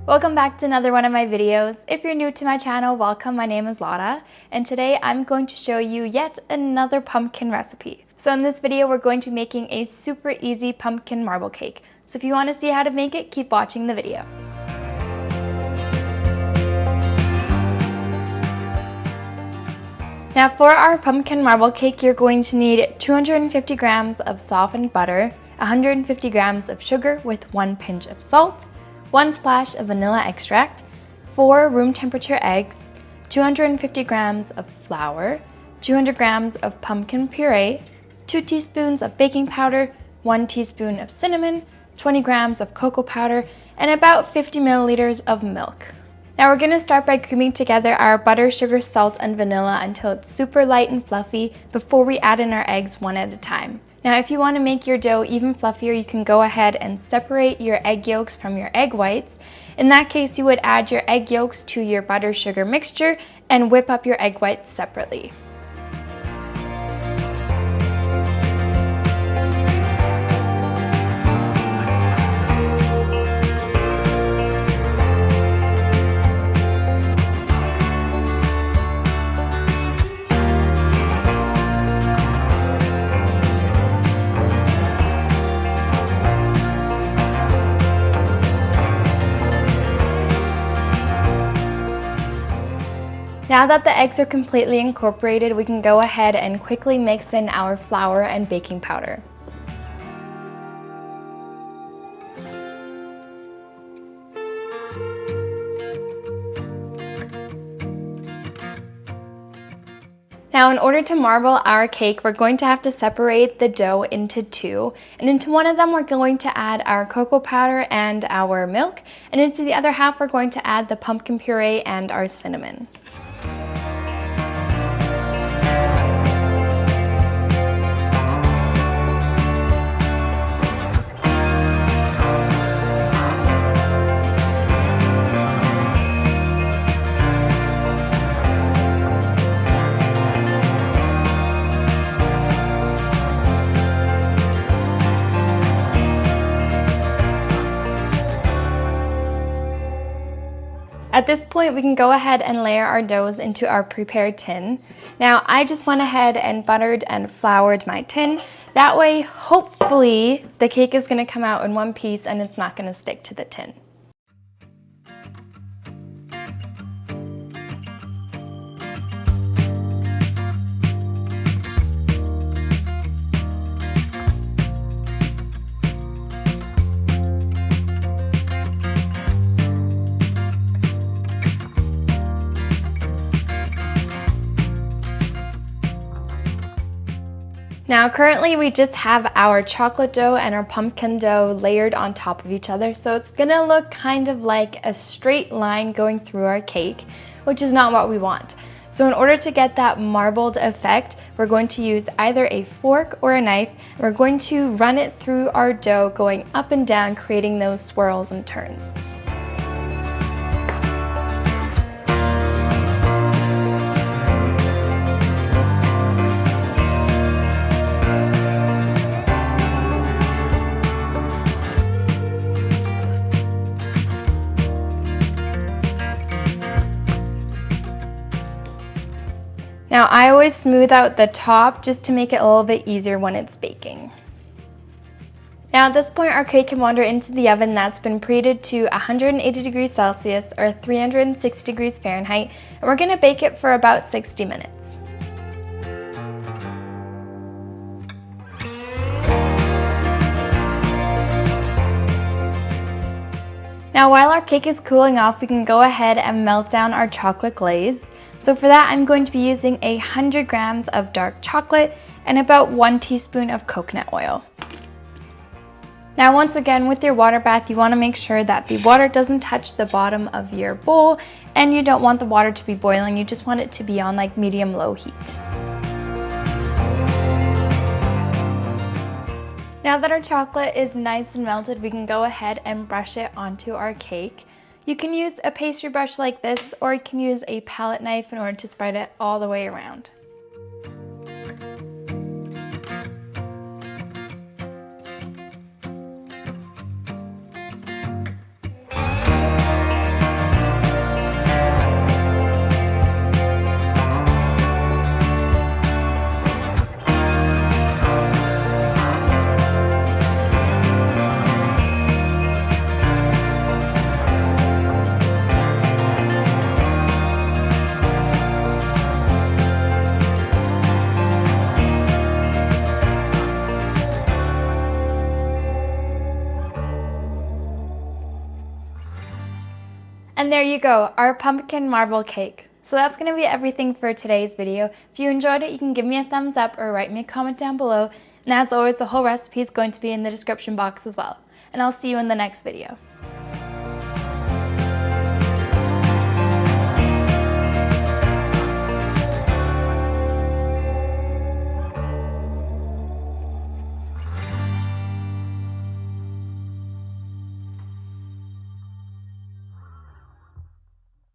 Welcome back to another one of my videos. If you're new to my channel, welcome. My name is Laura, and today I'm going to show you yet another pumpkin recipe. So in this video, we're going to be making a super easy pumpkin marble cake. So if you want to see how to make it, keep watching the video. Now for our pumpkin marble cake, you're going to need 250 grams of softened butter, 150 grams of sugar with 1 pinch of salt, 1 splash of vanilla extract, 4 room temperature eggs, 250 grams of flour, 200 grams of pumpkin puree, 2 teaspoons of baking powder, 1 teaspoon of cinnamon, 20 grams of cocoa powder, and about 50 milliliters of milk. Now we're going to start by creaming together our butter, sugar, salt, and vanilla until it's super light and fluffy before we add in our eggs one at a time. Now if you want to make your dough even fluffier, you can go ahead and separate your egg yolks from your egg whites. In that case, you would add your egg yolks to your butter sugar mixture and whip up your egg whites separately. Now that the eggs are completely incorporated, we can go ahead and quickly mix in our flour and baking powder. Now in order to marble our cake, we're going to have to separate the dough into two. And into one of them, we're going to add our cocoa powder and our milk. And into the other half, we're going to add the pumpkin puree and our cinnamon. At this point, we can go ahead and layer our doughs into our prepared tin. Now, I just went ahead and buttered and floured my tin. That way, hopefully, the cake is going to come out in one piece and it's not going to stick to the tin. Now currently we just have our chocolate dough and our pumpkin dough layered on top of each other, so it's gonna look kind of like a straight line going through our cake, which is not what we want. So in order to get that marbled effect, we're going to use either a fork or a knife. We're going to run it through our dough, going up and down, creating those swirls and turns. Now I always smooth out the top just to make it a little bit easier when it's baking. Now at this point, our cake can wander into the oven that's been preheated to 180 degrees Celsius or 360 degrees Fahrenheit, and we're going to bake it for about 60 minutes. Now while our cake is cooling off, we can go ahead and melt down our chocolate glaze. So for that, I'm going to be using 100 grams of dark chocolate and about 1 teaspoon of coconut oil. Now once again, with your water bath, you want to make sure that the water doesn't touch the bottom of your bowl, and you don't want the water to be boiling, you just want it to be on like medium-low heat. Now that our chocolate is nice and melted, we can go ahead and brush it onto our cake. You can use a pastry brush like this, or you can use a palette knife in order to spread it all the way around. And there you go, our pumpkin marble cake. So that's going to be everything for today's video. If you enjoyed it, you can give me a thumbs up or write me a comment down below. And as always, the whole recipe is going to be in the description box as well. And I'll see you in the next video.